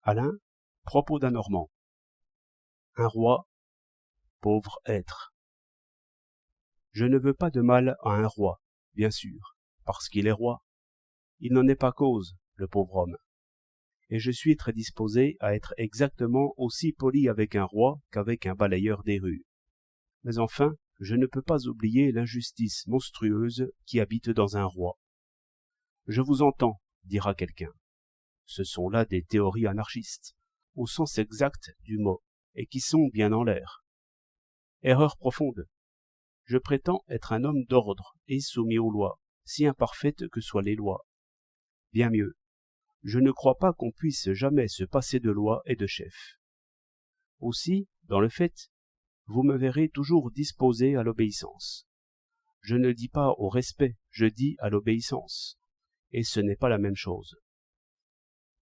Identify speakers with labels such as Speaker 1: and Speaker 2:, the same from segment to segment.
Speaker 1: Alain, propos d'un Normand. Un roi, pauvre être. Je ne veux pas de mal à un roi, bien sûr, parce qu'il est roi. Il n'en est pas cause, le pauvre homme. Et je suis très disposé à être exactement aussi poli avec un roi qu'avec un balayeur des rues. Mais enfin, je ne peux pas oublier l'injustice monstrueuse qui habite dans un roi. Je vous entends, dira quelqu'un. Ce sont là des théories anarchistes, au sens exact du mot, et qui sont bien en l'air. Erreur profonde. Je prétends être un homme d'ordre et soumis aux lois, si imparfaites que soient les lois. Bien mieux, je ne crois pas qu'on puisse jamais se passer de loi et de chef. Aussi, dans le fait, vous me verrez toujours disposé à l'obéissance. Je ne dis pas au respect, je dis à l'obéissance, et ce n'est pas la même chose.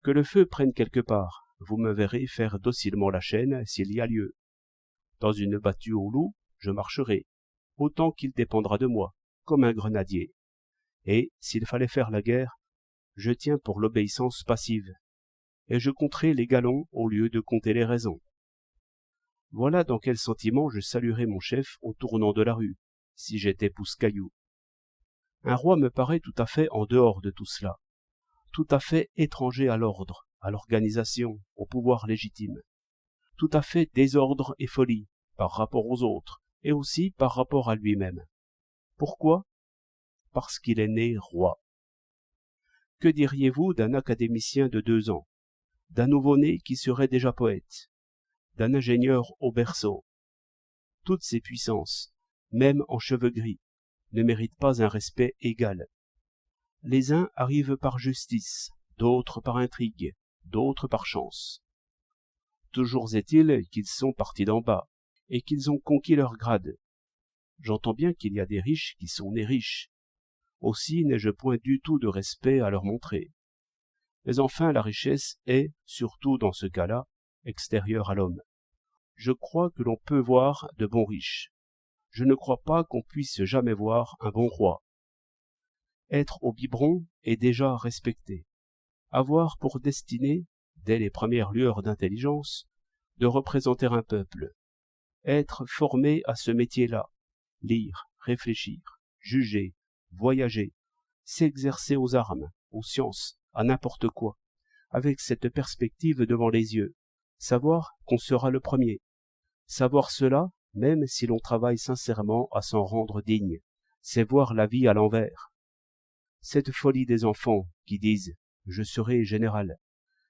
Speaker 1: Que le feu prenne quelque part, vous me verrez faire docilement la chaîne s'il y a lieu. Dans une battue au loup, je marcherai, autant qu'il dépendra de moi, comme un grenadier. Et, s'il fallait faire la guerre, je tiens pour l'obéissance passive, et je compterai les galons au lieu de compter les raisons. Voilà dans quel sentiment je saluerais mon chef au tournant de la rue, si j'étais Pousse-Caillou. Un roi me paraît tout à fait en dehors de tout cela, tout à fait étranger à l'ordre, à l'organisation, au pouvoir légitime, tout à fait désordre et folie par rapport aux autres, et aussi par rapport à lui-même. Pourquoi? Parce qu'il est né roi. Que diriez-vous d'un académicien de 2 ans, d'un nouveau-né qui serait déjà poète, d'un ingénieur au berceau? Toutes ces puissances, même en cheveux gris, ne méritent pas un respect égal. Les uns arrivent par justice, d'autres par intrigue, d'autres par chance. Toujours est-il qu'ils sont partis d'en bas, et qu'ils ont conquis leur grade. J'entends bien qu'il y a des riches qui sont nés riches. Aussi n'ai-je point du tout de respect à leur montrer. Mais enfin la richesse est, surtout dans ce cas-là, extérieure à l'homme. Je crois que l'on peut voir de bons riches. Je ne crois pas qu'on puisse jamais voir un bon roi. Être au biberon est déjà respecté. Avoir pour destinée, dès les premières lueurs d'intelligence, de représenter un peuple. Être formé à ce métier-là, lire, réfléchir, juger, voyager, s'exercer aux armes, aux sciences, à n'importe quoi, avec cette perspective devant les yeux, savoir qu'on sera le premier. Savoir cela, même si l'on travaille sincèrement à s'en rendre digne, c'est voir la vie à l'envers. Cette folie des enfants qui disent « je serai général »,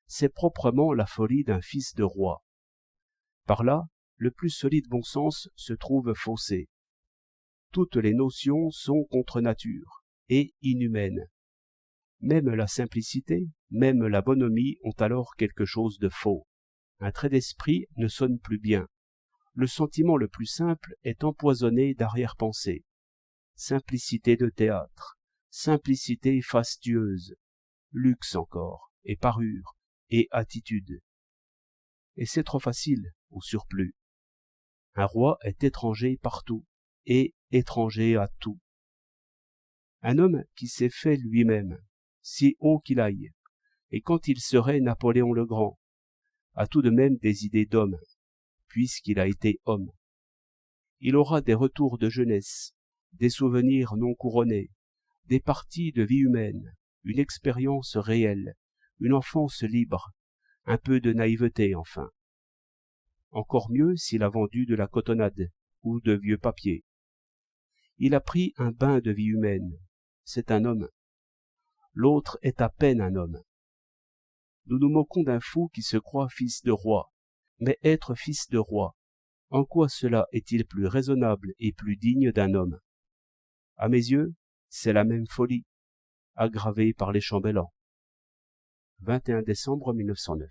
Speaker 1: c'est proprement la folie d'un fils de roi. Par là, le plus solide bon sens se trouve faussé. Toutes les notions sont contre nature et inhumaines. Même la simplicité, même la bonhomie ont alors quelque chose de faux. Un trait d'esprit ne sonne plus bien. Le sentiment le plus simple est empoisonné d'arrière-pensée. Simplicité de théâtre, simplicité fastueuse, luxe encore, et parure, et attitude. Et c'est trop facile, au surplus. Un roi est étranger partout, et étranger à tout. Un homme qui s'est fait lui-même, si haut qu'il aille, et quand il serait Napoléon le Grand, a tout de même des idées d'homme, puisqu'il a été homme. Il aura des retours de jeunesse, des souvenirs non couronnés, des parties de vie humaine, une expérience réelle, une enfance libre, un peu de naïveté enfin. Encore mieux s'il a vendu de la cotonnade ou de vieux papiers. Il a pris un bain de vie humaine, c'est un homme. L'autre est à peine un homme. Nous nous moquons d'un fou qui se croit fils de roi, mais être fils de roi, en quoi cela est-il plus raisonnable et plus digne d'un homme? À mes yeux, c'est la même folie, aggravée par les chambellans. 21 décembre 1909.